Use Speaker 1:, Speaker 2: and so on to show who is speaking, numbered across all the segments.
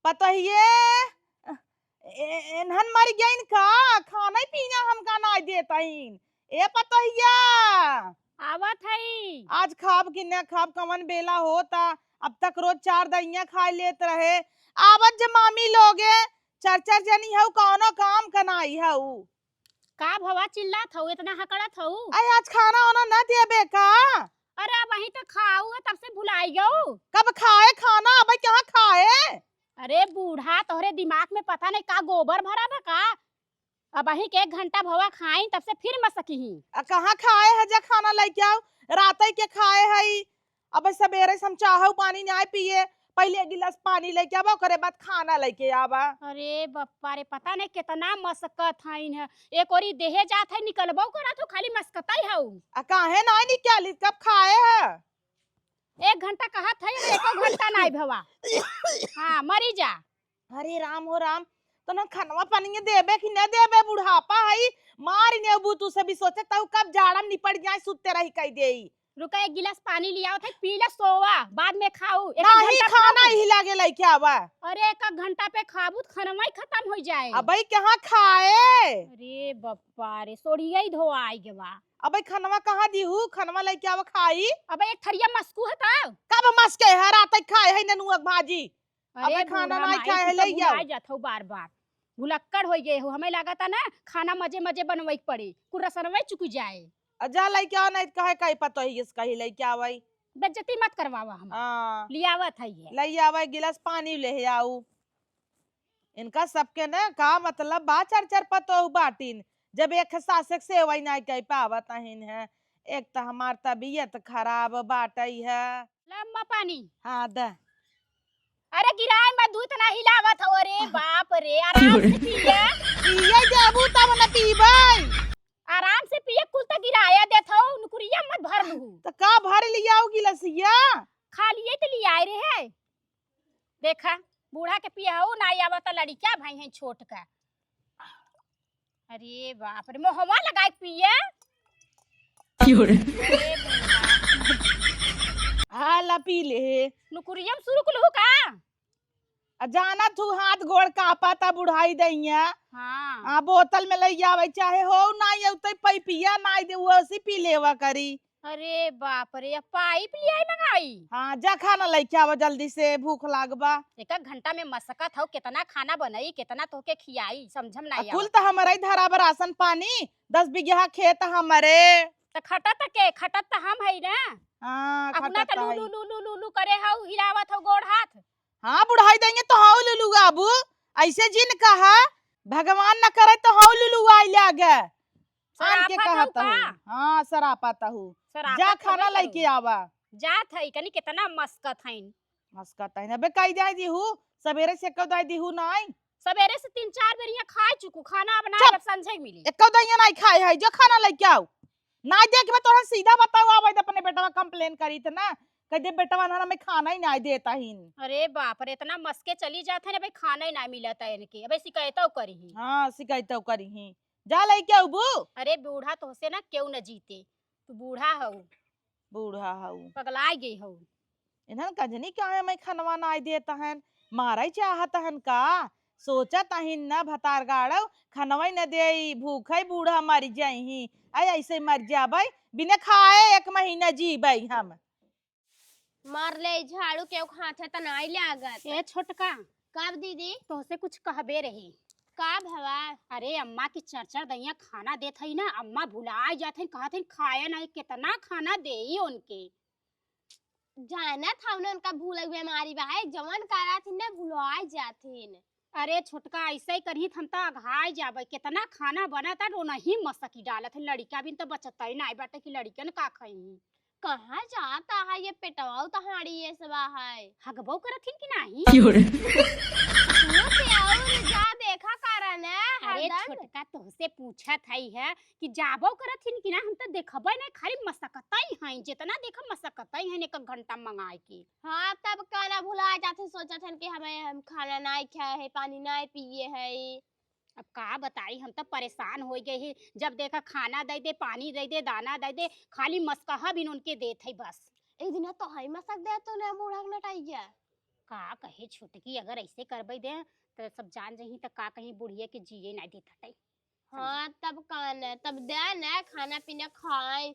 Speaker 1: पतहिए इन्हन मर गया इनका खाना ही पीना हमका ना देता इन। ए पतहिया
Speaker 2: आवत हई।
Speaker 1: आज खाब कि न खाब कवन बेला होता। अब तक रोज 4 दहिया खा लेत रहे। आवत जे मामी लोगे चर चर जनी हऊ कौनो काम कनाई हऊ।
Speaker 2: का भवा चिल्लात हऊ इतना हकड़त हऊ?
Speaker 1: आई आज खाना वाना न देबे का?
Speaker 2: अरे वही तो खाऊ है तब से भुलाई गऊ।
Speaker 1: कब खाए खाना अब कहाँ खाए?
Speaker 2: अरे बूढ़ा तोहरे दिमाग में पता नहीं का गोबर भरा बा का? अब वही के 1 घंटा भवा खाई तब से फिर मसकी ही।
Speaker 1: कहाँ खाए है जा खाना लेके आओ रात के खाए हई। अब सवेरे से हम चाहू पानी ना पिए पहले गिलास पानी लेके आवा ओकरे बाद खाना लेके आवा।
Speaker 2: अरे बप्पा रे पता नहीं कितना मस्कत हईन है। एक ओरी देहे जात है निकलबो करा तो खाली मस्कताई हऊ।
Speaker 1: काहे ना निकाली कब खाए है?
Speaker 2: 1 घंटा कहत है 1 घंटा नहीं भवा। हाँ मरी जा।
Speaker 1: हरे राम हो राम तो ना खनवा पानी देबे कि न देबे बुढ़ापा हई मार ने बू तू से भी सोचे तू कब जाड़ा में निपट जाए सुते रही कह देई।
Speaker 2: रुका 1 गिलास पानी लियाओ थे पी ले सोवा बाद में खाऊ।
Speaker 1: नहीं खाना ही लागे लेके आवा।
Speaker 2: अरे 1 घंटा पे खाबू तो खनवा ही खत्म हो जाए।
Speaker 1: अबे कहाँ खाए?
Speaker 2: अरे बप्पा रे सोड़िया ही धो आई गवा।
Speaker 1: अबे खनवा कहाँ दीहू खनवा लेके आवा खाई।
Speaker 2: अबे एक थरिया मस्कू है तो
Speaker 1: कब मस्के है रात खाए है ननुआ भाजी।
Speaker 2: अरे
Speaker 1: खाना नहीं खाए है ले आओ।
Speaker 2: जात हो बार-बार भुलक्कड़ हो गए हो। हमें लगा था ना खाना मजे मजे बनवाई पड़ी कुछ रसनवाई चुक जाए।
Speaker 1: जा लेके आओ नहीं कहे कहीं पता ही इस कहीं लेके आवई।
Speaker 2: बेइज्जती मत करवावा हम।
Speaker 1: हां
Speaker 2: लियावत है ये
Speaker 1: ले आवई गिलास पानी ले आओ। इनका सबके ना का मतलब बा चर चर पतो बाटिन जब एक सासक से वही नहीं कह पावत हिन है। एक तो हमार तबीयत खराब बाटई है।
Speaker 2: लम्मा पानी।
Speaker 1: हां द
Speaker 2: अरे गिराए मैं दूध ना हिलावत हो। रे बाप रे आराम से पिए।
Speaker 1: पिए देबू तब न पीबै।
Speaker 2: आराम से पिए कुल तो गिराया देत हो नुकुरिया मत भर लू।
Speaker 1: तो का भर लियाओ गिलासिया?
Speaker 2: खा लिए तो ले आए रे है। देखा बूढ़ा के पिए हो ना आवत लड़किया भाई है छोट का। अरे बाप रे मोहवा लगाए पिए।
Speaker 1: हां ला पी ले
Speaker 2: नुकुरिया में शुरू कुल हो का?
Speaker 1: जाना तू हाथ गोड़ कापा ता बुढ़ाई दैया।
Speaker 2: हां
Speaker 1: बोतल में ले आवे चाहे हो ना ये पैपिया ना दे वैसे पी लेवा करी।
Speaker 2: अरे बाप रे अब पाइप ले आई मंगाई।
Speaker 1: हां जा खाना लेके आवा जल्दी से भूख लागबा।
Speaker 2: 1 घंटा में मसकत हो कितना खाना बनाई कितना तोके खियाई समझम ना
Speaker 1: कुल तो हमारे धरा राशन पानी 10 बीघा खेत हमारे।
Speaker 2: तो खटत के खटत तो हम है ना।
Speaker 1: हां
Speaker 2: अपना
Speaker 1: खटत
Speaker 2: तो
Speaker 1: है।
Speaker 2: लू लू लू लू लू करे हो हिलावत हो गोड़ हाथ।
Speaker 1: हां बुढ़ाई देंगे तो हाउ लुलु बाबू ऐसे जिन कहा भगवान न करे तो हाउ लुलु आई लागे। आन के कहता हूं हां सरापता हूं। जा खाना लेके आवा।
Speaker 2: जात है कनी कितना मस्कत है।
Speaker 1: मस्कत है ना बे कई जाई दीहू सवेरे से कौ दाई दीहू नहीं।
Speaker 2: सवेरे से 3-4 बेरिया खा चुकू खाना बना के संझे मिली।
Speaker 1: एको दैया नहीं खाए है जो खाना लेके आओ। ना देख मैं तोरा सीधा बताओ आवे अपने बेटा कंप्लेन करी त ना कदे बेटवा ना में खाना ही नहीं देता हिन।
Speaker 2: अरे बाप रे इतना मस्के चली जाते ना भाई खाना ही ना मिलता है इनके। अबे शिकायत करी ही।
Speaker 1: हां शिकायत करी ही जा लेके आओ बू।
Speaker 2: अरे बूढ़ा तो से ना क्यों न जीते तू बूढ़ा हो।
Speaker 1: बूढ़ा हऊ
Speaker 2: पगला गई हो।
Speaker 1: इन्हन कजनी क्या है मैं खनवा ना देता हन मारे चाहत हन का सोचत हिन ना भतार गाड़ो खनवा न दे भूखे बूढ़ा मर जाई ऐसे मर जाबै बिना खाए 1 महीना जीबै हम।
Speaker 3: मार ले झाड़ू के खाथे त नहीं लागत।
Speaker 2: ए छोटका
Speaker 3: कब दीदी
Speaker 2: तो से कुछ कहबे रही।
Speaker 3: का भवा?
Speaker 2: अरे अम्मा की चरचर दैया खाना देत है ना अम्मा भुला जाते कहत है खाए नहीं कितना खाना देई उनके।
Speaker 3: जाना था उनका भूल बीमारी बा है जवन करा थी ना भुला जाथिन।
Speaker 2: अरे छोटका ऐसे ही करही हम तो अघाई जाबे कितना खाना बनता रो नहीं मसकी डालत है। लड़का भी तो बचता ही नहीं बाटे कि लड़कन का खाई।
Speaker 3: कहाँ जाता है ये पेटवा तहाड़ी ये सब है
Speaker 2: हगबो करथिन कि नहीं।
Speaker 3: जा देखा कारण है।
Speaker 2: अरे छोटका तोहसे पूछत है कि जाबो करथिन कि ना हम तो देखबे नहीं खाली मसकताई हैं जितना देखा मसकताई हैं 1 घंटा मंगाए के।
Speaker 3: हाँ तब खाना भुला जाते सोचत हन कि हम खाना नहीं खाए है पानी नहीं पिए है।
Speaker 2: अब का बताई हम तो परेशान हो गए ही जब देखा खाना दे दे पानी दे दे दाना दे दे खाली मस्कहा भी उनके देत है बस।
Speaker 3: एक दिन तो हई मसक दे तो ना बूढ़ा नटाइया
Speaker 2: का कहे छोटकी अगर ऐसे करबई दे तो सब जान जही त का कहीं बुढ़िया के जिए ना देत हटई।
Speaker 3: हाँ तब कान है, तब दे ना खाना पीना खाए।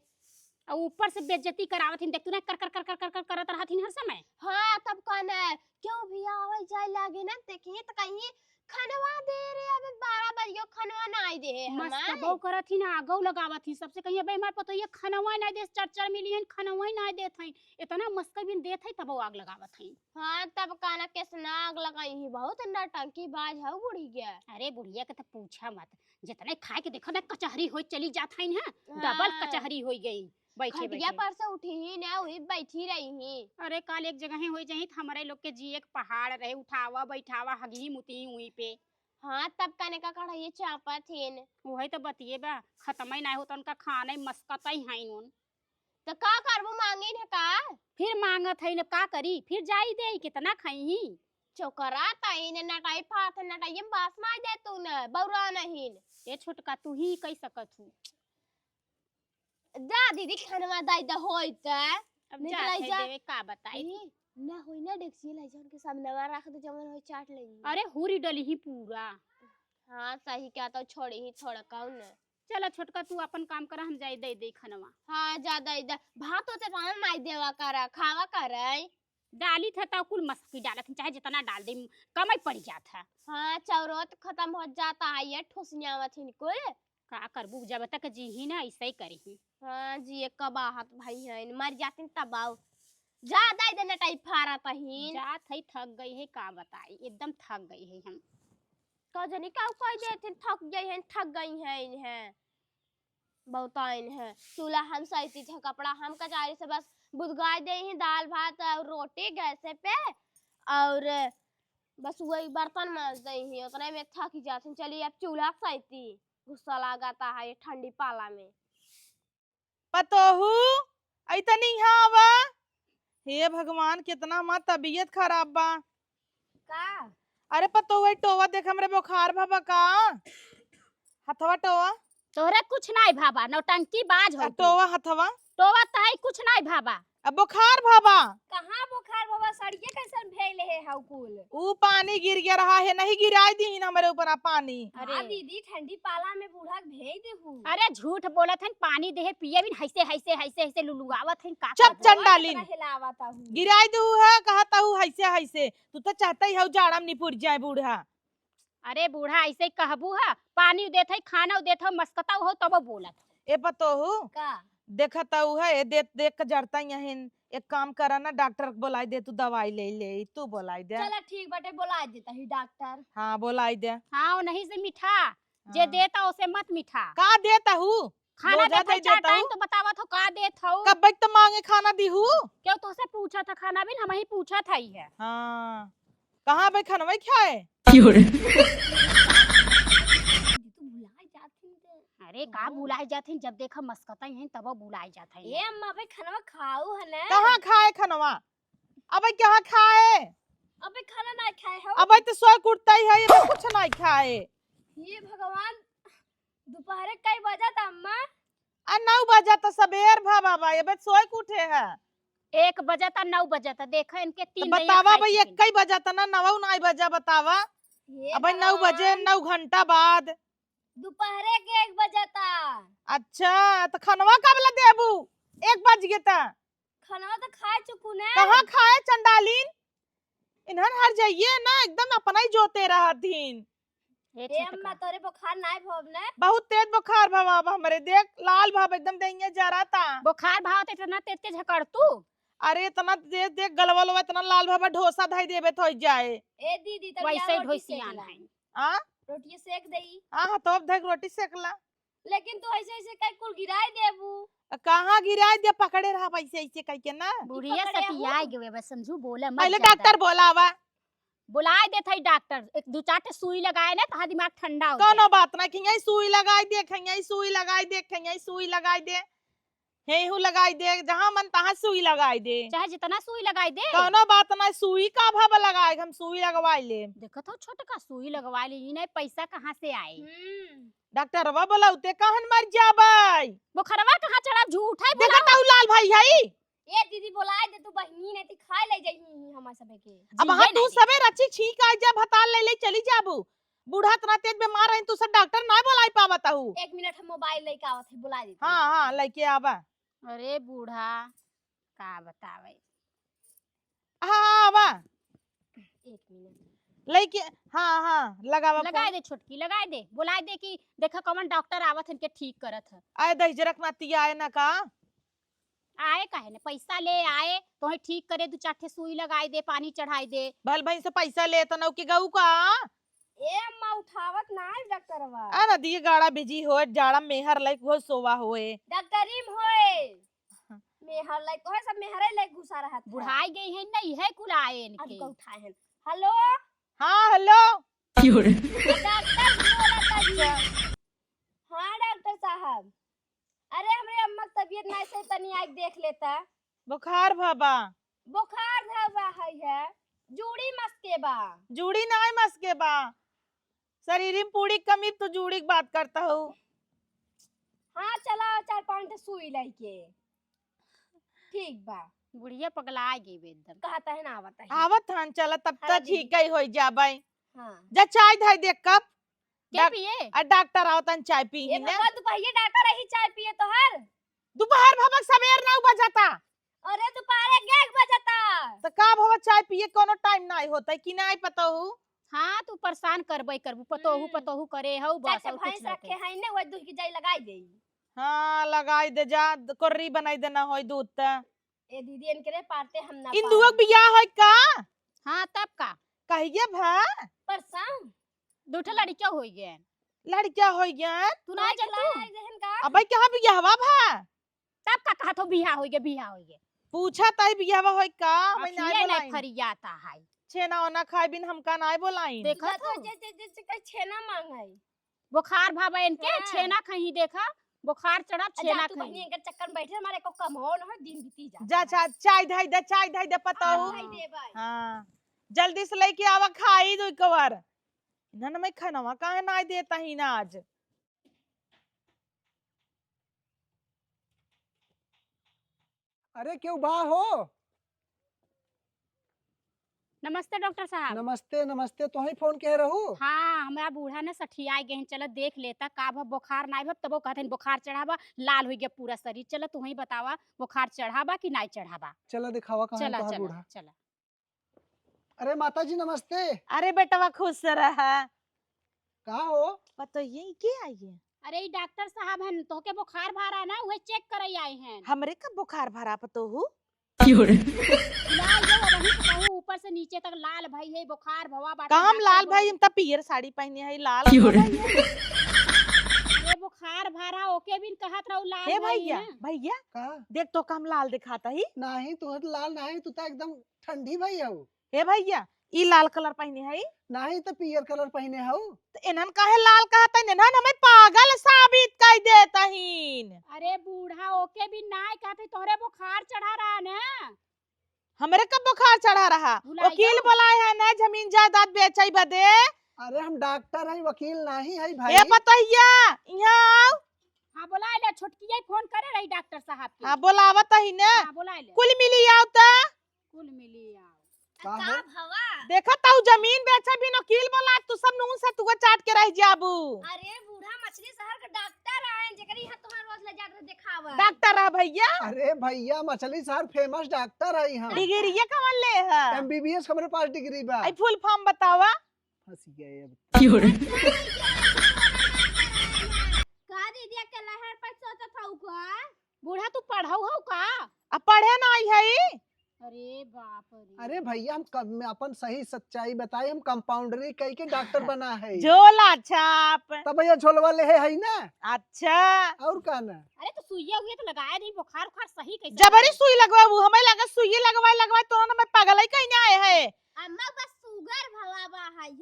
Speaker 2: और ऊपर से बेइज्जती करावत हिन, देख तू ना कर कर कर कर कर कर करत रहथिन हर समय।
Speaker 3: हाँ तब कान है, क्यों भी आवे जाए लागे ना देखिए तो कहीं खनवा दे रे, अबे 12 बजियो खनवा ना आई दे
Speaker 2: मस्त
Speaker 3: हमारे।
Speaker 2: बहू करत हिन, आगौ लगावत हिन, सबसे कहिए भाई हमार पतो ये खनवा ना दे, चर्चा मिली हन खनवा ना देत हई, इतना मस्त बिन देत हई तब वो आग लगावत हई।
Speaker 3: हाँ तब काना के नाग लगाई ही, बहुत नौटंकी बाज है बुढ़ी के।
Speaker 2: अरे बुढ़िया के तो पूछा मत, जितने खाए के देखो ना कचहरी होई चली जात हई ना, डबल
Speaker 3: हाँ।
Speaker 2: कचहरी होई गई बैठे
Speaker 3: खटिया
Speaker 2: बैठे।
Speaker 3: पर से उठी ही ना, वही बैठी रही ही।
Speaker 2: अरे काल एक जगह हो जाही हमारे लोग के जिए के पहाड़ रहे, उठावा बैठावा हगी मुती वहीं पे।
Speaker 3: हाँ तब कने का कढ़ाई चापा थीन।
Speaker 2: वही तो बतिए बा, खत्म ही ना हो तो उनका खाना ही मस्कता ही है उन।
Speaker 3: तो का करबो मांगी न का?
Speaker 2: फिर मांगत है न का करी, फिर जाई दे कितना खाई ही।
Speaker 3: चोकरा ताई ने नटाई फाथ नटाई बास मार दे तू न बौरा नहीं।
Speaker 2: ये छोटका तू ही कह सकत हूँ।
Speaker 3: जा दीदी खनवा दाई द होई त
Speaker 2: अब
Speaker 3: निकल
Speaker 2: जात है
Speaker 3: जा।
Speaker 2: देवे का बताई।
Speaker 3: ना होई ना डेक्सी लाई जान के सामने नवा रख दे, जमन होई चाट लेंगे।
Speaker 2: अरे हुरी डली ही पूरा।
Speaker 3: हाँ सही क्या तो छोड़ी ही छोड़ काऊ न।
Speaker 2: चलो छोटका तू अपन काम कर, हम जाई दे दे खनवा।
Speaker 3: हाँ ज्यादा इधर भात होते राम माई देवा करा खावा करे।
Speaker 2: डाली था तो कुल मस्की डालत हन, चाहे जितना डाल दे कम ही पड़ जात है।
Speaker 3: हाँ चौरोत खत्म हो जाता है, ये ठुसनियावत हिनको।
Speaker 2: का करबू जब तक जी ही ना ऐसे ही करी।
Speaker 3: हाँ जी एक कबाहत भाई है, मर जाती तबाव ज्यादा इधर नटाई फारा तहीन।
Speaker 2: जात है थक गई है, का बताई एकदम थक गई है हम।
Speaker 3: का जनी का कह देते थक गई है, थक गई है इन्हें बहुत आइन है। चूल्हा हम सही थे, कपड़ा हम कचारी से बस बुदगाई दे ही, दाल भात और रोटी गैस पे, और बस वही बर्तन मांज दे ही, उतने में थक जाते। चलिए अब चूल्हा सही, गुस्सा लगाता है ये ठंडी पाला में।
Speaker 1: पतोहू ऐतनी हवा, हे भगवान कितना मां तबीयत खराब बा।
Speaker 3: का
Speaker 1: अरे पतोहू टोवा देख, हमरे बुखार भबा का हथवा टोवा।
Speaker 2: तोहरे कुछ नहीं भाबा, नौटंकी बाज हो तू।
Speaker 1: टोवा हथवा
Speaker 2: टोवा ताई कुछ नहीं भाबा।
Speaker 1: अब बुखार भबा।
Speaker 3: कहाँ बुखार बाबा, सड़िए कैसन भेल है हाउकुल।
Speaker 1: ऊ पानी गिर गया रहा है, नहीं गिराई दी हमारे ऊपर आ पानी।
Speaker 2: अरे
Speaker 3: दीदी ठंडी पाला में बूढ़ा भेज देहू।
Speaker 2: अरे झूठ बोलत हन, पानी देहे पिए बिन हैसे हैसे हैसे हैसे लुलुगावत हन का।
Speaker 1: चप चंडालिन
Speaker 3: हिलावता हूँ।
Speaker 1: गिराई दू है, कहता हूँ हैसे हैसे, तू तो चाहता ही हो जाड़ा में निपुर जाए बूढ़ा।
Speaker 2: अरे बूढ़ा ऐसे ही कहबू है, पानी देत है खाना देत है मस्कता हो तब बोलत।
Speaker 1: ए पतोहू
Speaker 3: का
Speaker 1: देखता हूँ है, देख देख के जड़ता यहीं। एक काम करा ना, डॉक्टर को बुलाई दे, तू दवाई ले ले, तू बुलाई दे।
Speaker 3: चला ठीक बटे, बुला देता ही डॉक्टर।
Speaker 1: हाँ बुलाई दे।
Speaker 2: हाँ नहीं से मीठा जे
Speaker 1: हाँ।
Speaker 2: देता उसे मत मीठा।
Speaker 1: का देता हूँ
Speaker 2: खाना
Speaker 1: रोजा
Speaker 2: देता
Speaker 1: दे
Speaker 2: चार
Speaker 1: देता
Speaker 2: टाइम
Speaker 1: हूँ।
Speaker 2: तो बतावत हो का देत हो।
Speaker 1: कब तो मांगे खाना दी हूँ।
Speaker 2: क्यों तुझसे पूछा था खाना बिन, हम ही पूछा था ही है।
Speaker 1: हाँ कहाँ भाई खाना खाए।
Speaker 2: अरे का बुलाए जाथिन, जब देखा मस्कता ही तब बुलाए जात है।
Speaker 3: ए अम्मा भाई खाना खाऊ है ना।
Speaker 1: कहाँ खाए खनवा, अब कहाँ खाए।
Speaker 3: अबे खाना ना खाए हो।
Speaker 1: अब तो सोए कुटता ही है, ये कुछ नहीं खाए।
Speaker 3: ये भगवान, दोपहर कई बजा था अम्मा?
Speaker 1: 9 बजा तो सबेर भा बाबा, ये बस सोए कुठे है।
Speaker 2: 1 बजा था 9 बजा था, देखा इनके 3
Speaker 1: तो बतावा भाई 1 बजा था ना, 9 9 बजा बतावा। अब 9 बजे 9 घंटा बाद
Speaker 3: दोपहर के 1 बजा था।
Speaker 1: अच्छा तो खनवा कब ला देबू, 1 बज गए ता।
Speaker 3: खाना तो खाए चुकू ने।
Speaker 1: कहाँ खाए चंडालीन, इन्हन हर जाइए ना एकदम अपना ही जोते रहतीन।
Speaker 3: ए अम्मा तोरे बुखार नाय भव ने।
Speaker 1: बहुत तेज बुखार भवा हमरे, देख लाल भाव एकदम देंगे जरा था।
Speaker 2: बुखार भाव इतना तेज के झकड़ तू।
Speaker 1: अरे इतना देख देख गलवल इतना लाल भावा, ढोसा धाई देबे तो जाए।
Speaker 3: ए दीदी तब
Speaker 2: वैसे ढोसियान है।
Speaker 1: आ
Speaker 3: रोटी सेक देई।
Speaker 1: हां तो अब देख रोटी सेकला।
Speaker 3: लेकिन तू ऐसे ऐसे कई कुल गिराई देबू।
Speaker 1: कहाँ गिराई दे, पकड़े रहा पैसे ऐसे कह के ना।
Speaker 2: बुढ़िया
Speaker 3: पकड़े
Speaker 2: सटिया गए बस, समझू बोले मत।
Speaker 1: पहले
Speaker 2: ज्यादा।
Speaker 1: डॉक्टर बोलावा।
Speaker 2: बुलाए देत है डॉक्टर, एक 2-4 सुई लगाए ना तो दिमाग ठंडा हो
Speaker 1: कोनो बात ना, खियाई सुई लगाई दे, खियाई सुई लगाई दे, खियाई सुई लगाई दे, हेहू लगाई दे, जहां मन तहां सुई लगाई दे।
Speaker 2: चाहे जितना सुई लगाई दे।
Speaker 1: कोनो बात ना, सुई का भाव लगाए, हम सुई लगवाई ले।
Speaker 2: देखत हो छोटका सुई लगवा ली, नहीं पैसा कहाँ से आए।
Speaker 1: डॉक्टरवा बोलाउते कहन मर जाबै।
Speaker 2: बुखारवा कहाँ चढ़ा, झूठ है
Speaker 1: देखत हूँ लाल भाई है,
Speaker 3: ए दीदी बोलाए दे तू बहनी ने ती खाए ले जाई हमार सबे के
Speaker 1: अब हाँ तू सबे रची छींक आ जा भताल ले ले चली जाबू बूढ़ा तना तेज बीमार है तू सब डॉक्टर ना बुलाई पावत हूँ
Speaker 3: 1 मिनट हम मोबाइल लेके आवत है बुला दे
Speaker 1: हाँ हाँ लेके आवा
Speaker 2: अरे बूढ़ा का बतावे
Speaker 1: हाँ आवा
Speaker 3: 1 मिनट
Speaker 1: लेके हाँ हाँ लगावा
Speaker 2: लगाए दे छोटकी लगाए दे बुलाए दे कि देखा कौन डॉक्टर आवत है के ठीक करत है
Speaker 1: आए दही जरक ना तिया आए ना का
Speaker 2: आए काहे ने पैसा ले आए तोहे ठीक करे 2-4 सुई लगाई दे पानी चढ़ाई दे
Speaker 1: भल भाई से पैसा ले तो नौ के गऊ का
Speaker 3: ए अम्मा उठावत ना है डॉक्टरवा
Speaker 1: आ ना दिए गाड़ा बिजी हो जाड़ा मेहर लाइक हो सोवा होए
Speaker 3: डॉक्टरीम होए मेहर लाइक तो है सब मेहरे लाइक घुसा रहा था
Speaker 2: बुढ़ाई गई है नहीं है कुल आए
Speaker 3: अब
Speaker 2: इनके
Speaker 3: को उठाए हैं हेलो
Speaker 1: हाँ हेलो
Speaker 3: डॉक्टर बोला जी हां डॉक्टर साहब अरे हमरे अम्मा की तबीयत नहीं सही तनी आके देख लेता
Speaker 1: बुखार भाबा
Speaker 3: बुखार धवा है जूड़ी मस्के बा
Speaker 1: जूड़ी ना मस के बा शरीर में पूरी कमी तो जूड़ी की बात करता हूँ
Speaker 3: हाँ चला 4-5 सुई लेके ठीक बा
Speaker 2: बुढ़िया पगला गई एकदम
Speaker 3: कहता है ना आवत है
Speaker 1: आवत हन चला तब
Speaker 3: हाँ
Speaker 1: तक
Speaker 3: दीदी।
Speaker 1: ठीक ही हो जाबे
Speaker 3: हां
Speaker 1: जा चाय धाई दे कप
Speaker 2: क्या पिए
Speaker 1: आ डॉक्टर आवतन चाय पी
Speaker 3: ये
Speaker 1: ही ना
Speaker 3: भगवान दोपहर डॉक्टर रही चाय पिए तो हर
Speaker 1: दोपहर भाबा सवेर ना बजाता
Speaker 3: अरे दोपहर 1 बजता
Speaker 1: तो का भाबा चाय पिए कोनो टाइम ना होता कि ना पता हूँ
Speaker 2: हाँ तू परेशान करबे करबू पतोहू पतोहू करे हऊ बस
Speaker 3: चाचा
Speaker 2: और कुछ
Speaker 3: भैंस
Speaker 2: ना
Speaker 3: रखे हैं ने वो दूध की जाई लगाई दे
Speaker 1: हाँ लगाई दे जा कोर्री बनाई देना होई दूध त
Speaker 3: ए दीदी इनके रे पारते हम ना
Speaker 1: इन दुआ बियाह है का
Speaker 2: हाँ तब का
Speaker 1: कहिए भा
Speaker 3: परसों
Speaker 2: 2 लड़कियां हो गए
Speaker 1: लड़किया हो गया
Speaker 2: तू ना
Speaker 3: चला
Speaker 2: जतू
Speaker 3: है जहन का
Speaker 1: अबे कहाँ बियाहवा भा
Speaker 2: तब का कहा तो बियाह हो गए
Speaker 1: पूछा तई बियाहवा होई का मैं ना
Speaker 2: अखिए नहीं
Speaker 1: बोलाई
Speaker 2: फरियाता है
Speaker 1: छेना ओना खाई बिन हमका ना बोलाई
Speaker 2: देखा
Speaker 3: तो
Speaker 2: तो
Speaker 3: जे कई छेना मांगे
Speaker 2: बुखार भाबा इनके
Speaker 3: हाँ।
Speaker 2: छेना कहीं देखा बुखार चढ़ा छेना
Speaker 3: तू
Speaker 2: कहीं
Speaker 3: बहनी इनके चक्कर में बैठे हमारे को कम हो न हो दिन बीती
Speaker 1: जा चाय धाई दे पता
Speaker 3: हाँ,
Speaker 1: हूँ
Speaker 3: खाई दे भाई
Speaker 1: हाँ जल्दी से लेके आवा खाई दो कवर ना मैं खानवा काहे ना देता ही ना आज
Speaker 4: अरे क्यों बा हो
Speaker 2: नमस्ते डॉक्टर साहब
Speaker 4: नमस्ते नमस्ते तो ही फोन कह रहू
Speaker 2: हाँ हमारा बूढ़ा ने सठिया गए हैं चलो देख लेता का भा बुखार ना भब तबो कहते बुखार चढ़ावा लाल हो गया पूरा शरीर चलो तू ही बतावा बुखार चढ़ावा कि नहीं चढ़ावा
Speaker 4: चला दिखावा कहाँ
Speaker 2: चला
Speaker 4: है तोहार
Speaker 2: चला
Speaker 4: बूढ़ा
Speaker 2: चला
Speaker 4: अरे माता जी नमस्ते
Speaker 1: अरे बेटवा खुश रहा
Speaker 4: कहाँ हो
Speaker 1: पता ये के आई है
Speaker 2: अरे ये डॉक्टर साहब हैं तो के बुखार भारा ना वही चेक करे आए हैं
Speaker 1: हमरे का बुखार भरा पतो हूँ
Speaker 2: लाल जो वही कहूँ ऊपर से नीचे तक लाल भाई है बुखार भवा बाटा
Speaker 1: काम
Speaker 2: डॉक्टर
Speaker 1: लाल
Speaker 2: बोल-
Speaker 1: भाई हम तब पियर साड़ी पहने है लाल
Speaker 2: अरे बुखार भारा ओके भी कहत रहू लाल
Speaker 1: हे
Speaker 2: भाई
Speaker 1: भैया
Speaker 2: हैं।
Speaker 1: भैया
Speaker 4: कहा
Speaker 1: देख तो काम लाल दिखाता ही
Speaker 4: नहीं तू तो लाल नहीं तू तो एकदम ठंडी भाई हो
Speaker 1: हे भैया ई लाल कलर पहने है
Speaker 4: नहीं तो पियर कलर पहने हो
Speaker 1: तो इन्हन काहे लाल कहता है इन्हन हमें पागल साबित कर देता हीन
Speaker 2: अरे बूढ़ा ओके भी ना कहते तोहरे बुखार चढ़ा रहा ना
Speaker 1: हमरे कब बुखार चढ़ा रहा
Speaker 2: बुलाइयो।
Speaker 1: वकील बुलाए है ना जमीन जायदाद बेचाई बदे
Speaker 4: अरे हम डॉक्टर हैं वकील नहीं है भाई
Speaker 1: ये पतैया यहाँ आओ
Speaker 2: हाँ बुला ले छोटकी फोन करे रही डॉक्टर साहब के
Speaker 1: हाँ बोलावत ही ना
Speaker 2: हाँ बुला ले
Speaker 1: कुल मिली आओ ता
Speaker 2: कुल मिली आओ
Speaker 4: का
Speaker 3: का
Speaker 4: हो?
Speaker 3: भवा
Speaker 1: देखा ताऊ जमीन बेचा भी वकील बोला तू सब नून से तू चाट के रह जाबू
Speaker 3: अरे बूढ़ा मछली शहर का डॉक्टर आए जेकरी यहाँ तुम्हार रोज ले जाकर दिखावा
Speaker 1: डॉक्टर है भैया
Speaker 4: अरे भैया मछली शहर फेमस डॉक्टर है यहाँ
Speaker 1: डिग्री ये कवन ले है
Speaker 4: MBBS हमारे पास डिग्री बा
Speaker 1: आई फुल फॉर्म बतावा
Speaker 4: फंस गए अब
Speaker 3: का दीदी के लहर पर सोचा था का
Speaker 2: बूढ़ा तू पढ़ाऊ हो का
Speaker 1: अब पढ़े ना आई है
Speaker 2: अरे बाप रे
Speaker 4: अरे भैया हम अपन सही सच्चाई बताए हम कंपाउंडरी कही के डॉक्टर बना है
Speaker 1: झोला छाप
Speaker 4: तब भैया झोलवा ले है ना
Speaker 1: अच्छा
Speaker 4: और का ना
Speaker 2: अरे तो सुइया हुई तो लगाया नहीं बुखार उखार सही कैसे
Speaker 1: जबरी सुई लगवाबू हमें लगा सुई लगवाई तो ना मैं पागल ही कहीं आए है
Speaker 3: अम्मा बस शुगर भवा बा है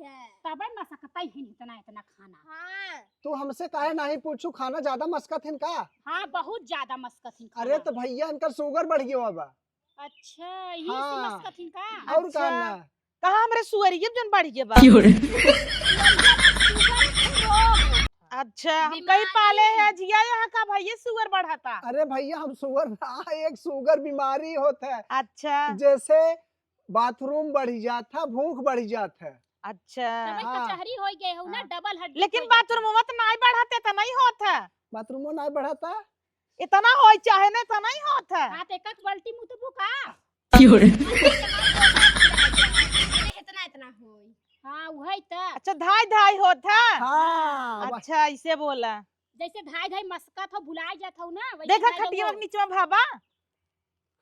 Speaker 2: तब मसकता ही इतना इतना खाना
Speaker 3: हां
Speaker 4: तू हमसे काहे नहीं पूछू खाना ज्यादा मस्कत है का
Speaker 2: हाँ बहुत ज्यादा मस्कत
Speaker 4: अरे तो भैया इनका शुगर बढ़ गया बा
Speaker 2: अच्छा ये
Speaker 4: हाँ।
Speaker 2: मस्कत का
Speaker 4: और
Speaker 1: अच्छा।
Speaker 4: का ना
Speaker 1: कहा हमरे सुअरिये जन बढ़ गया बा अच्छा हम कहीं
Speaker 3: बीमारी
Speaker 1: पाले हैं जिया यहाँ का भैया शुगर बढ़ाता।
Speaker 4: अरे भैया हम शुगर एक शुगर बीमारी होता है,
Speaker 1: अच्छा
Speaker 4: जैसे बाथरूम बढ़ जाता, भूख बढ़ जाता है।
Speaker 1: अच्छा
Speaker 2: जब
Speaker 4: हाँ।
Speaker 2: कचहरी हो गए हो ना
Speaker 4: हाँ।
Speaker 2: डबल हड्डी
Speaker 1: लेकिन
Speaker 2: हो जाता है।
Speaker 1: बाथरूम में तो नहीं बढ़ाते तो नहीं होता,
Speaker 4: बाथरूम में नहीं बढ़ाता।
Speaker 1: इतना हो चाहे ना तो नहीं होता।
Speaker 2: हाँ तो एक बाल्टी मुंह तो बुका
Speaker 3: इतना इतना होई।
Speaker 2: हाँ वही तो
Speaker 1: अच्छा धाई धाई होता।
Speaker 4: हाँ
Speaker 1: अच्छा ऐसे बोला।
Speaker 2: जैसे धाई धाई मस्का था भुला जाता हूँ ना वैसे
Speaker 1: देखा
Speaker 2: धाई धाई
Speaker 1: खटिया
Speaker 2: वो-
Speaker 1: के नीचे में भाबा।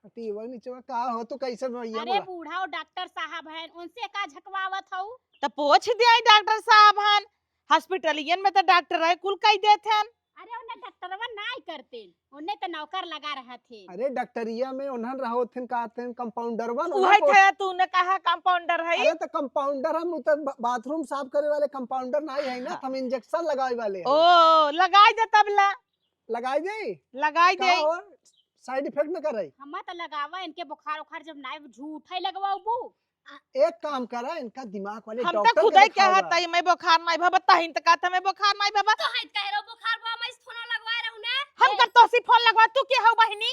Speaker 4: टीवर नीचे में का हो तो कैसे भैया
Speaker 2: अरे
Speaker 4: बोला।
Speaker 2: बूढ़ा और डॉक्टर साहब हैं उनसे का झकवावत हूँ।
Speaker 1: तो पूछ दिया डॉक्टर साहब हन हॉस्पिटलियन में तो डॉक्टर है कुल कही देते हैं।
Speaker 2: अरे उन्हें डॉक्टरवा नहीं करते उन्हें तो नौकर लगा रहा थे।
Speaker 4: अरे डॉक्टरिया में उन्हन रहो थे कहते हैं कंपाउंडर वन।
Speaker 1: वही थे तूने कहा कंपाउंडर है।
Speaker 4: अरे तो कंपाउंडर हम तो बाथरूम साफ करे वाले कंपाउंडर नहीं है ना, हम इंजेक्शन लगाए वाले हैं।
Speaker 1: ओ लगाई दे तबला
Speaker 4: लगाई दे
Speaker 1: लगाई
Speaker 4: का
Speaker 1: दे।
Speaker 4: हो साइड इफेक्ट न करे।
Speaker 2: हम तो लगावा इनके बुखार उखार जब ना झूठा ही लगवाओ बू।
Speaker 4: एक काम करा, इनका दिमाग वाले
Speaker 1: हम तो
Speaker 4: डॉक्टर
Speaker 1: खुद
Speaker 4: के
Speaker 1: ही
Speaker 4: दिखावा।
Speaker 1: कहता है मैं बुखार नहीं भबा तहिन तो कहता मैं बुखार नहीं भबा।
Speaker 3: तो है कह रहा बुखार बा मैं फोन लगवाए रहूं ना।
Speaker 1: हम कर तो सी फोन लगवा तू के हो बहिनी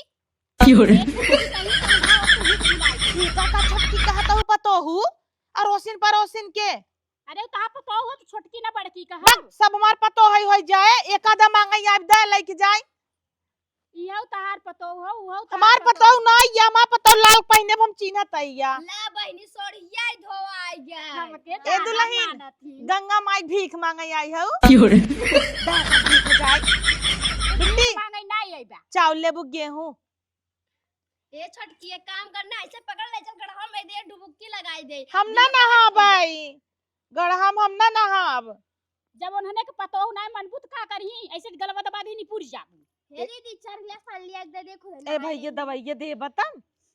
Speaker 1: का छटकी कहता हूं पतोहू अरोसिन परोसिन के।
Speaker 2: अरे कहाँ पर तो हो तो छोटकी ना बड़की कहा
Speaker 1: बस सब हमार पतो है हो जाए एक आधा मांगा आब दे लेके जाए।
Speaker 2: इहो तहार पतो हो उहो तहार
Speaker 1: हमार पतो ना या हमार पतो लाल पहिने हम चिन्हत हैया।
Speaker 3: ला बहनी सोड़िया धोआ गया।
Speaker 2: हमके
Speaker 1: ए
Speaker 2: दादा
Speaker 1: दुल्हन
Speaker 2: मानत ही।
Speaker 1: गंगा माई भीख मांगे आई हो भीख जाए बिल्ली
Speaker 2: मांगे नहीं आइबा।
Speaker 1: चावल लेबू गेहूं।
Speaker 3: ए छोटकी एक काम करना ऐसे पकड़ ले चल गढ़वा में दे डुबुक्की लगाई दे।
Speaker 1: हम ना नहाबाई गढ़हम हम ना नहाब।
Speaker 2: जब उन्होंने के पतो हो नहीं मनबूत का करही ऐसे गलवा दबा दी नहीं पूरी जाबू।
Speaker 3: हे दीदी चार गिलास पानी लिया दे देखो।
Speaker 1: ए भैया दवाइया दे बता।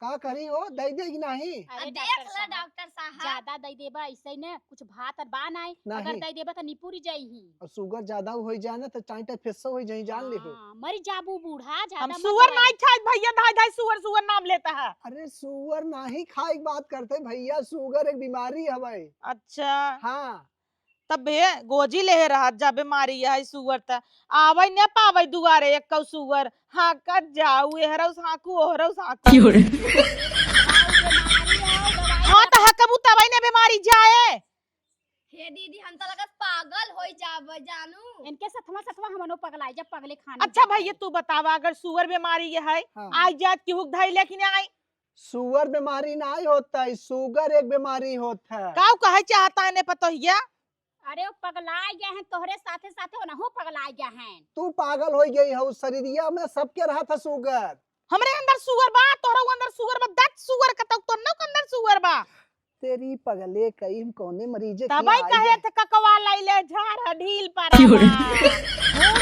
Speaker 4: का करी हो दे देगी नहीं।
Speaker 2: अरे
Speaker 3: देख
Speaker 2: डॉक्टर
Speaker 3: ला
Speaker 2: साहब
Speaker 3: डॉक्टर साहब।
Speaker 2: ज्यादा दई देबा ऐसे ने कुछ भात और बा नहीं अगर
Speaker 4: नहीं।
Speaker 2: दई देबा तो निपुरी जाई।
Speaker 4: और शुगर ज्यादा हो जाए ना तो टाइट फिस्सो हो जाए, जान ले हो।
Speaker 2: मर जाबू बूढ़ा ज्यादा
Speaker 1: हम
Speaker 2: मत
Speaker 1: सुअर
Speaker 2: दवाई।
Speaker 1: नहीं खाए भैया धाई धाई सुअर सुअर नाम लेता है।
Speaker 4: अरे शुगर नहीं खाए की बात करते भैया, शुगर एक बीमारी है।
Speaker 1: अच्छा
Speaker 4: हाँ
Speaker 1: तब बे गोजी ले रहा जब बीमारी है सुअर त आवे न पावे दुआरे एक कौ सुअर हाँ कट जाऊ एहरौ साकू ओहरौ साकू। हाँ तो हकबू तबै ने बीमारी जाए।
Speaker 3: हे दीदी हम तो लगत पागल हो जाब जानू।
Speaker 2: इनके सथवा सथवा हमनो पगलाई जब पगले खाने
Speaker 1: अच्छा
Speaker 2: जाते।
Speaker 1: भैया तू बतावा अगर सुअर बीमारी है
Speaker 4: हाँ।
Speaker 1: आज जात की हुक धाई लेकिन आई
Speaker 4: शुगर बीमारी नहीं होता है, शुगर एक बीमारी होता है।
Speaker 1: काऊ कहे चाहता है ने पतोहिया।
Speaker 2: अरे वो पगलाए गए हैं तोहरे साथे साथे हो ना हो पगलाए गए हैं।
Speaker 4: तू पागल हो गई हो, शरीरिया में सबके रहा था शुगर।
Speaker 1: हमरे अंदर सुअर बा तोहरा अंदर सुअर बा दत सुअर कतौ तो न अंदर सुअर बा।
Speaker 4: तेरी पगले कई हम कौने मरीजे
Speaker 1: तबै कहे थे ककवा लैले झाड़ ढील पर मूड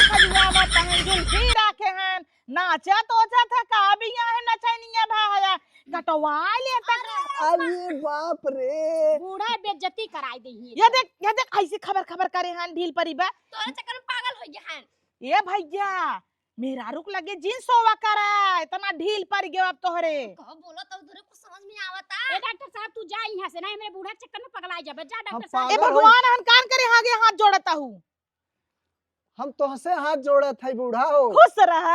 Speaker 1: खजुआवा तहन जुल्फी राखे हैं नाचा तो था का भी यहाँ नचनिया भाया कटवा ले तक।
Speaker 4: अरे बाप रे,
Speaker 2: बूढ़ा बेइज्जती कराई दी।
Speaker 1: ये देख ऐसे खबर खबर करे हैं ढील परी बा।
Speaker 3: तोरे चक्कर में पागल हो गया है।
Speaker 1: ये भैया मेरा रुक लगे जींस सोवा करा इतना ढील पर गयो अब तोहरे।
Speaker 3: कहो बोलो तो उधर कुछ समझ में आवता।
Speaker 2: ए डॉक्टर साहब तू जा यहाँ से नहीं मेरे बूढ़ा के चक्कर में पगलाई जा जा
Speaker 4: हम
Speaker 2: डॉक्टर साहब।
Speaker 1: ए
Speaker 4: पागल
Speaker 1: भगवान हन कान करे आगे हाथ जोड़ता हूँ।
Speaker 4: हम तोहसे हाथ जोड़ा था बूढ़ा हो।
Speaker 1: खुश रह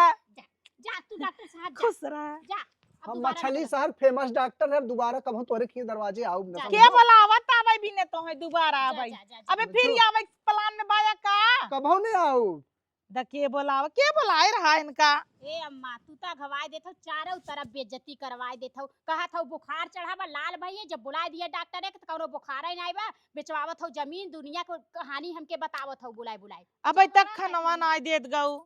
Speaker 2: जा तू डॉक्टर साहब जा
Speaker 1: खुश रह।
Speaker 2: जा अब
Speaker 4: हम
Speaker 2: दोबारा
Speaker 4: मछली
Speaker 2: मत
Speaker 4: शहर फेमस डॉक्टर है, दोबारा कब तोरे के दरवाजे आऊ न।
Speaker 2: जा,
Speaker 1: के बोलावत आवे भी ने तो है दोबारा
Speaker 2: जा,
Speaker 1: आवे।
Speaker 2: जा, जा, जा।
Speaker 1: अबे फिर आवे प्लान में बाया का
Speaker 4: कबो नहीं आऊ।
Speaker 1: द के बोलावा के बुलाए रहा इनका।
Speaker 2: ए अम्मा तू ता घवाई देथो चारों तरफ बेइज्जती करवाई देथो कहत हो बुखार चढ़ावा लाल भैया जब बुलाए दिए डॉक्टर के कौनो बुखार ही नहीं बा बेचवावत हो जमीन दुनिया को कहानी हमके बतावत हो बुलाए बुलाए।
Speaker 1: अबे तक खनवा ना देत गऊ।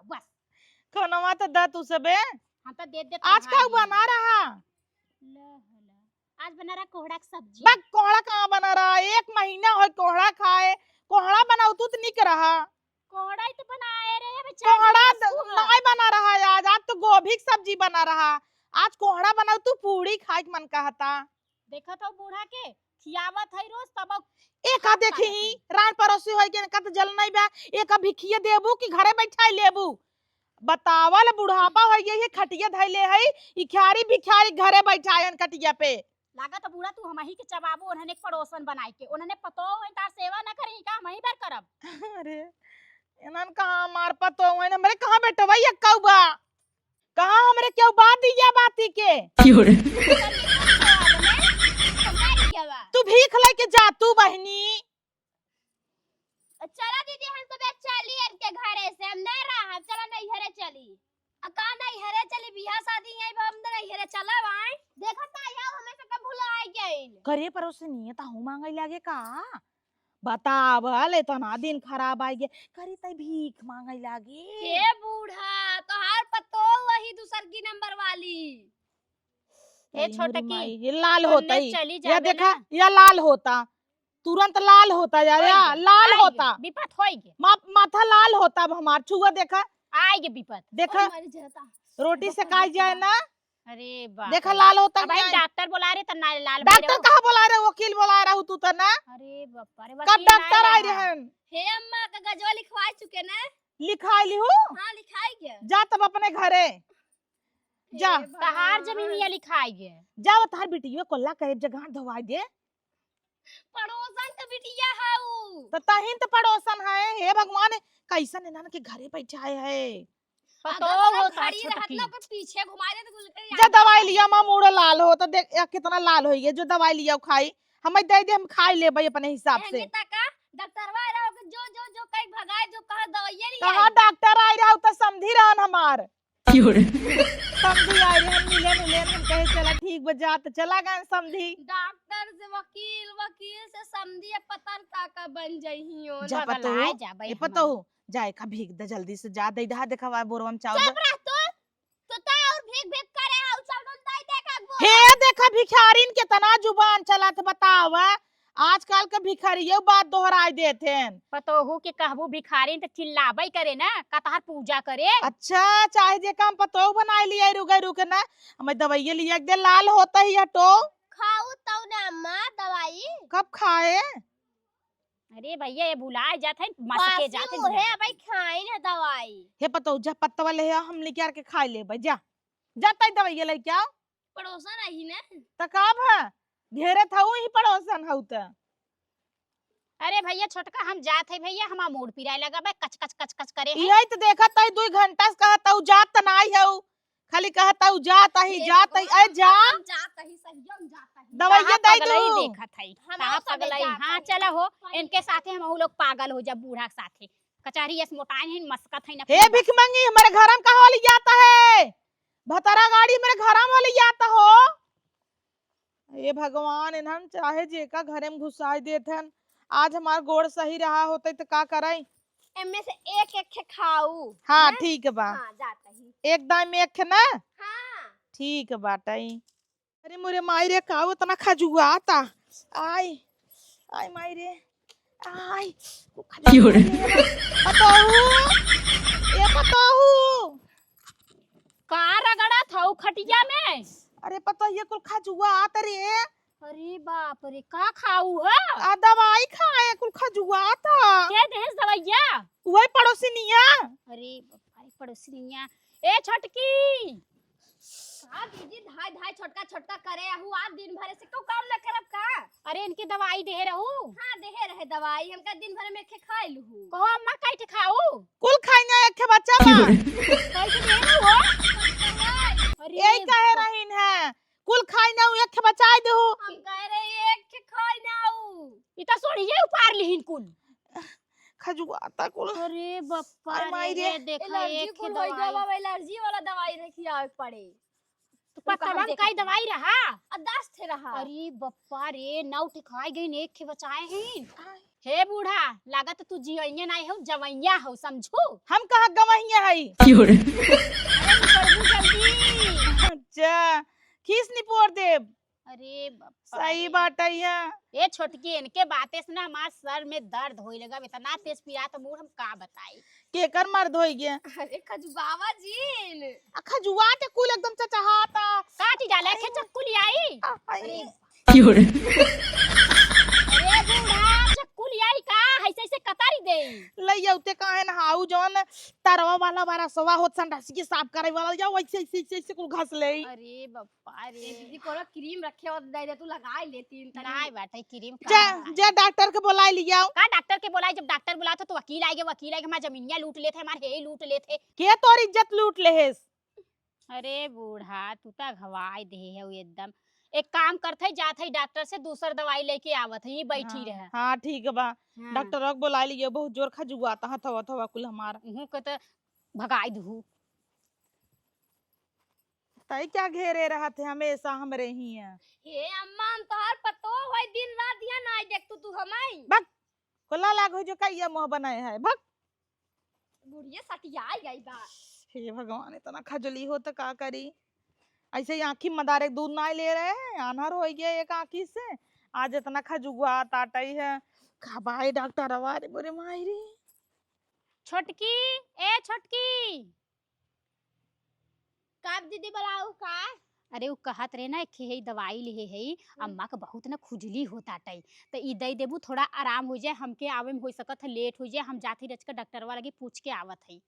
Speaker 2: बस
Speaker 1: खनवा तो द तू सबे
Speaker 2: हम तो दे दे
Speaker 1: आज का बना रहा।
Speaker 2: आज बना रहा कोहड़ा की सब्जी।
Speaker 1: बक कोहड़ा कहाँ बना रहा एक महीना हो कोहड़ा खाए कोहड़ा बनाऊ तू तो निक रहा।
Speaker 2: कोहड़ा ही तो बनाए रे बेचारा
Speaker 1: कोहड़ा नहीं बना रहा आज आज तो गोभी की सब्जी बना रहा। आज कोहड़ा बनाऊ तू पूरी खाए के मन कहता।
Speaker 2: देखा तो बूढ़ा के खियावत है रोज तब
Speaker 1: एक आ देखी रान पड़ोसी होय के कत जल नहीं बा एक भिखिए देबू कि घरे बैठाई लेबू बतावल बुढ़ापा हो गई है खटिया धैले है इखारी भिखारी घरे बैठायन कटिया पे।
Speaker 2: लागत बूढ़ा तू हमही के चबाबो उन्होंने पड़ोसन बनाई के उन्होंने पतो तार सेवा न करी का हमही बार करब।
Speaker 1: अरे इनन कहाँ मार पतो है ना मेरे कहाँ बेटा भाई अक्का बा कहाँ हमरे क्यों बात दिया बाती के
Speaker 3: क्या बा
Speaker 1: तू भीख लेके जा तू बहनी
Speaker 3: चला दीदी हम सब चली इनके घरे से हम नहीं रहा चला नहीं घरे चली का नहीं घरे चली बियाह शादी है हम नहीं घरे चला भाई देखा ताया हमें से कब भुला गई
Speaker 1: करे परोसे नहीं ता हूं मांगे लागे का बताब ले तना दिन खराब आई गे करी तई भीख मांगे लागे
Speaker 3: हे बूढ़ा तोहार पतो वही दूसर की नंबर वाली
Speaker 2: ए छोटकी
Speaker 1: ये लाल होता ही
Speaker 2: चली
Speaker 1: या
Speaker 2: जाबे
Speaker 1: देखा
Speaker 2: ना
Speaker 1: या लाल होता तुरंत लाल होता जा या
Speaker 2: होइगे,
Speaker 1: लाल
Speaker 2: आइगे,
Speaker 1: होता
Speaker 2: विपत होइगे
Speaker 1: माथा लाल होता अब हमार छुआ देखा
Speaker 2: आएगे विपत
Speaker 1: देखा रोटी से काई जाए ना
Speaker 2: अरे बाप
Speaker 1: देखा
Speaker 2: रे।
Speaker 1: लाल होता
Speaker 2: अब भाई
Speaker 1: नहीं।
Speaker 2: डॉक्टर बुला रहे त ना लाल भाई
Speaker 1: डॉक्टर
Speaker 2: रहो।
Speaker 1: कहाँ बुला रहे वकील बुला रहा हूँ तू तो ना
Speaker 2: अरे बाप रे
Speaker 1: कब डॉक्टर आए रहन
Speaker 3: हे अम्मा का गजवा लिखवा चुके ना
Speaker 1: लिखाई ली हूँ
Speaker 3: हां लिखाई गया
Speaker 1: जा तब अपने घरे जा
Speaker 2: तहार जमीन ये लिखाएगे
Speaker 1: जा तार बिटियो कोल्ला करे जगह धोवाई दे
Speaker 3: पड़ोसन तो बिटिया हाउ
Speaker 1: तो तहिन तो पड़ोसन है हे भगवान कैसन इन्हन के घरे बैठाए है
Speaker 2: पतो
Speaker 3: अगर
Speaker 2: हो
Speaker 3: खड़ी रहत
Speaker 2: छोटकी
Speaker 3: ना के पीछे घुमा दे तो गुलकर
Speaker 1: जा दवाई लिया मां मूड लाल हो तो देख या कितना लाल हो गया जो दवाई लिया खाई हमें दे दे हम खाई ले भाई अपने हिसाब से
Speaker 3: का डॉक्टरवा रहो के जो कई भगाए जो कह दवाइयां नहीं
Speaker 1: कहाँ डॉक्टर आई रहा तो समझी रहन हमार समझी आई रहन मिले हम कहे चला ठीक बजा तो चला गए समझी
Speaker 3: डॉक्टर से वकील से समझिए पतन का बन जही हो
Speaker 1: जा पतो
Speaker 2: पगलाए जा भाई
Speaker 1: ये पतो जाए का भीख दे जल्दी से जा दे दहा देखा बोरवा में चावल
Speaker 3: चुप रह तो ता और भीख करे हाउ चावल दाई देखा गो
Speaker 1: हे देखा भिखारिन के तना जुबान चलत बताव आजकल के भिखारियो बात दोहराई देते हैं
Speaker 2: पतो हो के कहबू भिखारी त चिल्लाबै करे ना का तहार पूजा करे
Speaker 1: अच्छा चाहे जे काम पतो बनाई लिया रुके रुके ना हमें दवाई लिया दे लाल होता ही हटो
Speaker 3: खाऊ तो ना अम्मा दवाई
Speaker 1: कब खाए
Speaker 2: अरे भैया ये भुलाए जात है मस के जाते
Speaker 3: पासू है भाई खाई ना दवाई
Speaker 1: हे पतो जा पत्ता ले हम लेके आके खा ले भाई जा जाता ही दवाई ले क्या
Speaker 3: पड़ोसन आई ना
Speaker 1: तकाब है घेरे था ही पड़ोसन हऊ त
Speaker 2: अरे भैया छोटका हम जात है भैया हमा मूड पिराए लगा बे कच कच कच कच करे है
Speaker 1: यही तो देखा तई 2 घंटा से कहता हूँ जात त नाई हऊ खाली कहता हूँ जाता ही ए जा
Speaker 3: जाता ही सही हम जाता ही
Speaker 1: दवाई दे
Speaker 2: पगलई
Speaker 1: दू
Speaker 2: देखत है
Speaker 3: हम
Speaker 2: कहां
Speaker 3: सब
Speaker 2: पगलई
Speaker 3: जात
Speaker 2: हां
Speaker 3: हई।
Speaker 2: चला हो इनके साथे हम लोग पागल हो जा बूढ़ा के साथे कचहरी एस मोटाइन है मस्कत है ना
Speaker 1: हे भिख मंगी हमारे घर में कहाँ ले जाता है भतरा गाड़ी मेरे घर में ले जाता हो ये भगवान इन्हन चाहे जे का घरे में घुसाई देथन आज हमार गोड़ सही रहा होते तो का कराई
Speaker 3: एमे से एक एक खाऊ
Speaker 1: हाँ ठीक बा
Speaker 3: हां जाता ही
Speaker 1: एक दाम में एक ना
Speaker 3: हां
Speaker 1: ठीक बाटाई अरे मोरे माई रे काऊ इतना खजुआ आता आई आई माई रे आई पताहू ये पताहू
Speaker 2: का रगड़ा था खटिया में
Speaker 1: अरे पता ये कुल खजुआ आता रे
Speaker 2: अरे बाप रे का खाऊ है
Speaker 1: आ दवाई खाए कुल खजुआ था
Speaker 2: के देस दवाइया
Speaker 1: वही पड़ोसिनिया
Speaker 2: अरे बाप रे पड़ोसिनिया ए छोटकी
Speaker 3: हां दीदी धाय धाय छोटका करे आहू आज दिन भर से को काम न करब का
Speaker 2: अरे इनकी दवाई दे रहू
Speaker 3: हां देहे रहे दवाई हमका दिन भर में खे खाई लहू
Speaker 2: कहो अम्मा काट खाऊ
Speaker 1: कुल खाइना एक के बच्चा बा
Speaker 2: कैसे दे रहू हो अरे
Speaker 1: यही कहे रहीन है कुल खाइना एक के बचाई दे
Speaker 3: हम कह रहे एक खे खाई नाऊ
Speaker 2: इता सोड़िए उपार लिहिन कुल
Speaker 1: खजुआ आता कुल
Speaker 2: अरे बप्पा
Speaker 1: अरे माई रे,
Speaker 2: रे देखा
Speaker 3: एलर्जी
Speaker 2: एक
Speaker 3: कुल
Speaker 2: दवाई
Speaker 3: होई गवा एलर्जी वाला दवाई रखिया पड़े
Speaker 2: तो पतला में काई दवाई रहा
Speaker 3: आ 10 थे रहा
Speaker 2: अरे बप्पा रे नौ खाई गई एक के बचाए हैं हे बूढ़ा लागत तू जियइया नहीं हो जवैया हो समझू
Speaker 1: हम कहा गवहिया हई
Speaker 2: अरे निकलबू जल्दी
Speaker 1: अच्छा खीस निपोर देव
Speaker 2: अरे बप्पा
Speaker 1: सही
Speaker 2: रे।
Speaker 1: बात है ये
Speaker 2: ए छोटकी इनके बातें से ना हमार सर में दर्द होई लगा इतना तेज पिया तो मुंह हम का बताई
Speaker 1: केकर मर्द होई गया
Speaker 3: अरे खजुबावा जीन
Speaker 1: आ खजुआ ते कुल एकदम चचहाता
Speaker 2: काटी डाले के चक्कू ले आई
Speaker 1: आई
Speaker 2: अरे बूढ़ा चक्कू ले आई का ऐसे ऐसे कतारी दे
Speaker 1: ले भैया उते काहे न हाउ जौन तरवा वाला बारा सवा होत संडासी के साफ करे वाला या वैसे ऐसे कुल घस ले।
Speaker 3: अरे बापा रे
Speaker 2: दीदी कोनो क्रीम रखे हो दे दे तू लगा लेती
Speaker 3: नहीं बेटा क्रीम
Speaker 1: जा जा डॉक्टर के बुला लिया।
Speaker 2: का डॉक्टर के बोलाई जब डॉक्टर बुला तो वकील आएगे हमार जमीनिया लूट लेते हमारे हे लूट लेते।
Speaker 1: के तोर इज्जत लूट लेहेस।
Speaker 2: अरे बूढ़ा तू ता घवाई दे है एकदम। एक काम करते जाते डॉक्टर से दूसर दवाई लेके आवत है, ये बैठी रहे।
Speaker 1: हाँ ठीक बा डॉक्टर के बुला लिया, बहुत जोर खजुआता हथवा थवा कुल हमार
Speaker 2: हूं के त भगाई दू।
Speaker 1: तई क्या घेरे रहत है हमेशा हमरे ही है।
Speaker 3: हे अम्मा हम तोहर पतो होय दिन रात ध्यान नहीं देख तू हमें
Speaker 1: बक कोला लाग हो जो कइया मुंह बनाए है भक।
Speaker 3: बुढ़िया सटियाई गई बा।
Speaker 1: हे भगवान इतना खजली हो तो का करी। ऐसे ही आँखी मदारे दूध ना ले रहे हैं, अनहर हो गया एक आँखी से, आज इतना खजुआ ताटई है। खबाई डॉक्टर अवारे बोरे मायरी।
Speaker 2: छोटकी ए छोटकी
Speaker 3: काब दीदी बुलाऊ का।
Speaker 2: अरे वो कहत रहे ना कि हे दवाई ले है अम्मा का बहुत ना खुजली होता टाई तो ई दे देबू थोड़ा आराम हो जाए, हमके आवे में हो सकत है लेट हो जाए, हम जाती रच के डॉक्टर वाला के पूछ के आवत है।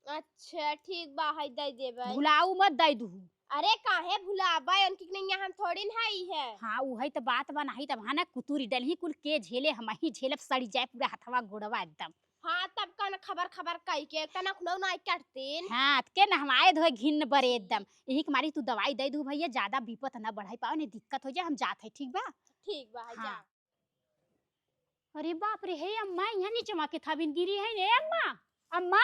Speaker 3: अच्छा ठीक बा है दे देबे।
Speaker 2: भुलाऊ मत दे दू।
Speaker 3: अरे काहे भुलाबा उनकी नहीं हम थोड़ी नहीं है।
Speaker 2: हाँ वो है तो बात बा नहीं तब हाना कुतुरी डलही कुल के झेले हम ही झेलब सड़ी जाए पूरा हथवा गोड़वा एकदम।
Speaker 3: हाँ तब का खबर कई के तना खुनो नहीं करतीन।
Speaker 2: हाँ के ना हमारे धोए घिन बरे एकदम, यही के मारी तू दवाई दे दू भैया, ज्यादा विपत ना बढ़ाई पाओ नहीं दिक्कत हो जाए, हम जात है ठीक बा।
Speaker 3: ठीक बा है जा।
Speaker 2: अरे बाप रे हे अम्मा यहाँ नीचे माँ के था बिन गिरी है ने अम्मा। अम्मा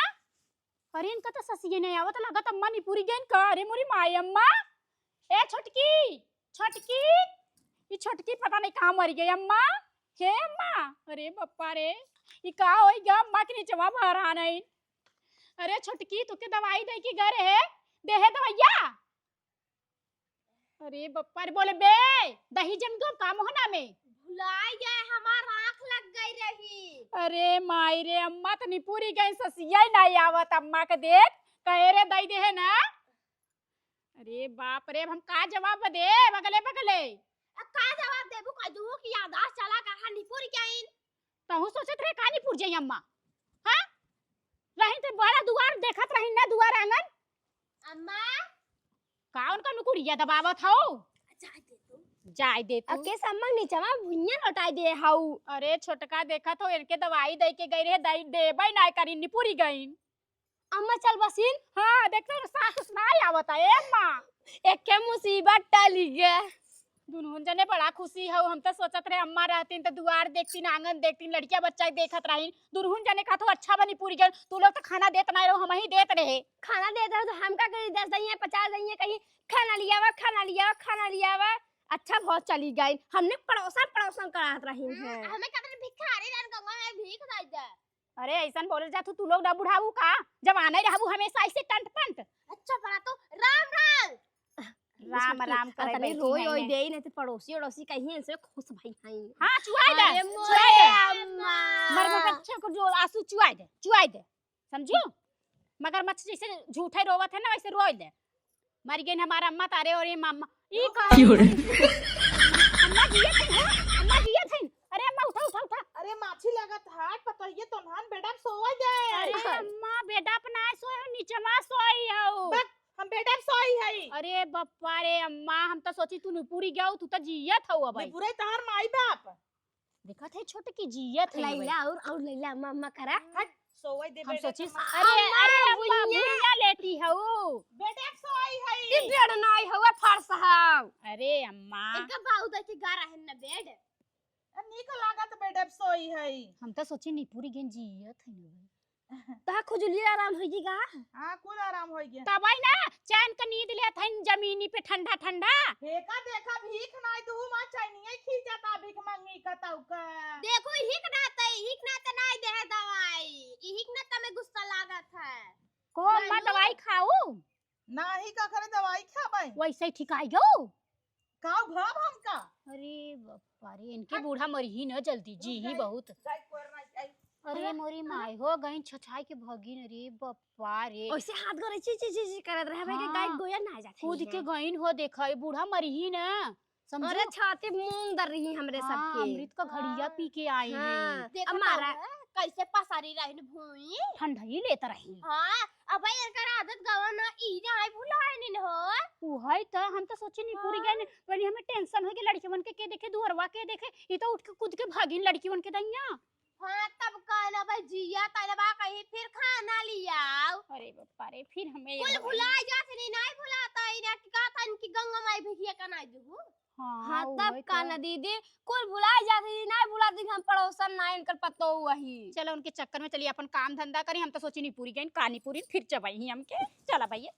Speaker 2: अरे इनका तो ससिए नहीं आवत लागत अम्मा नी पूरी गइन का। अरे मोरी माई अम्मा ए छोटकी छोटकी ये छोटकी पता नहीं कहाँ मर गई अम्मा। हे अम्मा अरे बप्पा रे ये का होई गा अम्मा के नीचे वा भरा नहीं। अरे छोटकी तू के दवाई दे के घर है दे है दवाइया। अरे बप्पा रे बोले बे दही जम गो काम हो ना में
Speaker 3: भुलाई गए हमार आँख लग गई रही।
Speaker 2: अरे माई रे अम्मा तो नहीं पूरी गई ससिया नहीं आवत अम्मा के देख कहे रे दई दे है ना। अरे बाप रे हम का जवाब दे बगले बगले
Speaker 3: का जवाब देबू कह दू कि यादाश्त चला का हां निपुर केइन
Speaker 2: तहु सोचत रहे का निपुर जाई अम्मा। हां रही तो बड़ा दुआर देखत रही ना दुआर आंगन
Speaker 3: अम्मा
Speaker 2: काउन का नुकुरिया दबावत हो। जाय दे तू
Speaker 3: अके सम्मा नीचे में भुइया लौटाई दे हाउ।
Speaker 2: अरे छोटका देखत हो इनके दवाई दे के गई रे दई देबई ना करी निपुरी गईन।
Speaker 3: अम्मा चल बसिन।
Speaker 2: हां देखत सास नहीं आवत है अम्मा
Speaker 3: एक के मुसीबत टली गया।
Speaker 2: दुनहुन जने बड़ा खुशी हो, हम तो सोचत रहे अम्मा रहतीन तो दुआर देखतीन आंगन देखतीन लड़किया बच्चा देखत रही। दुनहुन जने का तो अच्छा बनी पूरी गन, तू लोग तो खाना देत नहीं रहो हम ही देत रहे।
Speaker 3: खाना देता तो हम का करी 10 दइया 50 दइया कहीं खाना लिया वा अच्छा बहुत चली गई। हमने पड़ोसन करात रही है। हमें कहते भिखारी रन गंगा में भीख दई दे।
Speaker 2: अरे ऐसन बोले जा तू लोग ना बुढ़ाऊ का जब आने रहबू हमेशा ऐसे टंट पंट।
Speaker 3: अच्छा बड़ा तो राम
Speaker 2: राम राम करे
Speaker 3: तनी
Speaker 2: बैठी
Speaker 3: रोई
Speaker 2: है
Speaker 3: ओई
Speaker 2: ने।
Speaker 3: देई नहीं तो पड़ोसी कहीं से खुश भाई हई।
Speaker 2: हां चुआई दे
Speaker 3: अरे
Speaker 2: चुआई दे
Speaker 3: अम्मा
Speaker 2: मर बच्चे को जो आंसू चुआई दे समझो। मगर मच्छ जैसे झूठे रोवत है ना वैसे रोई दे। मर गई हमारा अम्मा तारे और ये मामा ई का अम्मा जिया थे अरे अम्मा उठा।
Speaker 1: अरे माछी लागत हाट पतइए तो नान बेटा सोवा जाए।
Speaker 2: अरे अम्मा बेटा अपना सोए हो नीचे मा सोई हो।
Speaker 1: हम बेटा सोई हई।
Speaker 2: अरे बप्पा रे अम्मा हम तो सोची तू पूरी गयो तू तो जियत हो भाई।
Speaker 1: पूरे तहार माई बाप
Speaker 2: देखत है छोटे की जियत है
Speaker 3: लैला और लैला अम्मा करा
Speaker 1: हट सोई दे
Speaker 2: हम
Speaker 1: बेटा
Speaker 2: सोची
Speaker 1: तहार।
Speaker 2: अरे अरे अम्मा
Speaker 3: बुइया।
Speaker 2: बुइया लेटी हो।
Speaker 1: बेटा सोई हई।
Speaker 3: ई बेड नहीं हुआ फर्श हाउ।
Speaker 2: अरे अम्मा
Speaker 3: इनका बाऊ दे के गारा है ना बेड।
Speaker 1: नीक लागत बेटा सोई हई।
Speaker 2: हम तो सोची नी पूरी गेन जियत है ना
Speaker 3: ता खुजली आराम होई गा।
Speaker 1: हां कुल आराम हो गया।
Speaker 2: तब आई ना चैन का नींद ले थन जमीनी पे ठंडा ठंडा।
Speaker 1: हेका देखा भीख नाय दू मा चाइनिए खी जाता भीख मांगी कताऊ का।
Speaker 3: देखो हिक नाते नहीं दे दवाई। हिक ना तमे गुस्सा लागत है।
Speaker 2: को अम्मा दवाई खाऊ
Speaker 1: नाही का करे दवाई खाबै
Speaker 2: वैसे ही ठीक आई गो।
Speaker 1: काऊ भाव हमका।
Speaker 2: अरे बप्पा रे इनके बूढ़ा मरी ही न जल्दी जी ही बहुत।
Speaker 1: गाय कोरना आई।
Speaker 2: अरे मोरी माई हो गई छछाई के भगिन रे बप्पा रे
Speaker 3: ओइसे हाथ करे ची करत रहे भाई के गाय
Speaker 2: हाँ।
Speaker 3: गोया ना जात
Speaker 2: खुद के गईन हो देखा बूढ़ा मरी ही न समझो।
Speaker 3: अरे छाती मूंग दर रही हमरे
Speaker 2: हाँ,
Speaker 3: सबके।
Speaker 2: अमृत का घड़िया पी के आई है।
Speaker 3: हमारा कैसे पसारी रही भूई।
Speaker 2: ठंडा ही लेता रही।
Speaker 3: हाँ अब एकर आदत गवा ना ई ना आई भुलाए नी हो।
Speaker 2: उहई त हम तो सोचे नहीं पूरी गए वनी हमें टेंशन हो के लड़की बन के देखे दुहरवा के देखे ई तो उठ के कूद के भागिन लड़की बन के दैया।
Speaker 3: हाँ तब कहना भाई जिया तलबा कहीं फिर खाना लिया।
Speaker 2: अरे बाप रे फिर हमें
Speaker 3: कुल भुलाए जात नहीं भुलाता इना की का था इनकी गंगा माई भिखिया का नहीं दुगु।
Speaker 2: हाँ
Speaker 3: तब का ना दीदी कुल भुलाए जाती नहीं भुलाती हम पड़ोसन ना इनकर पतो वही।
Speaker 2: चलो उनके चक्कर में चलिए अपन काम धंधा करी हम तो सोची नहीं पूरी गई कहानी पूरी फिर चबाई हमके चला भैया।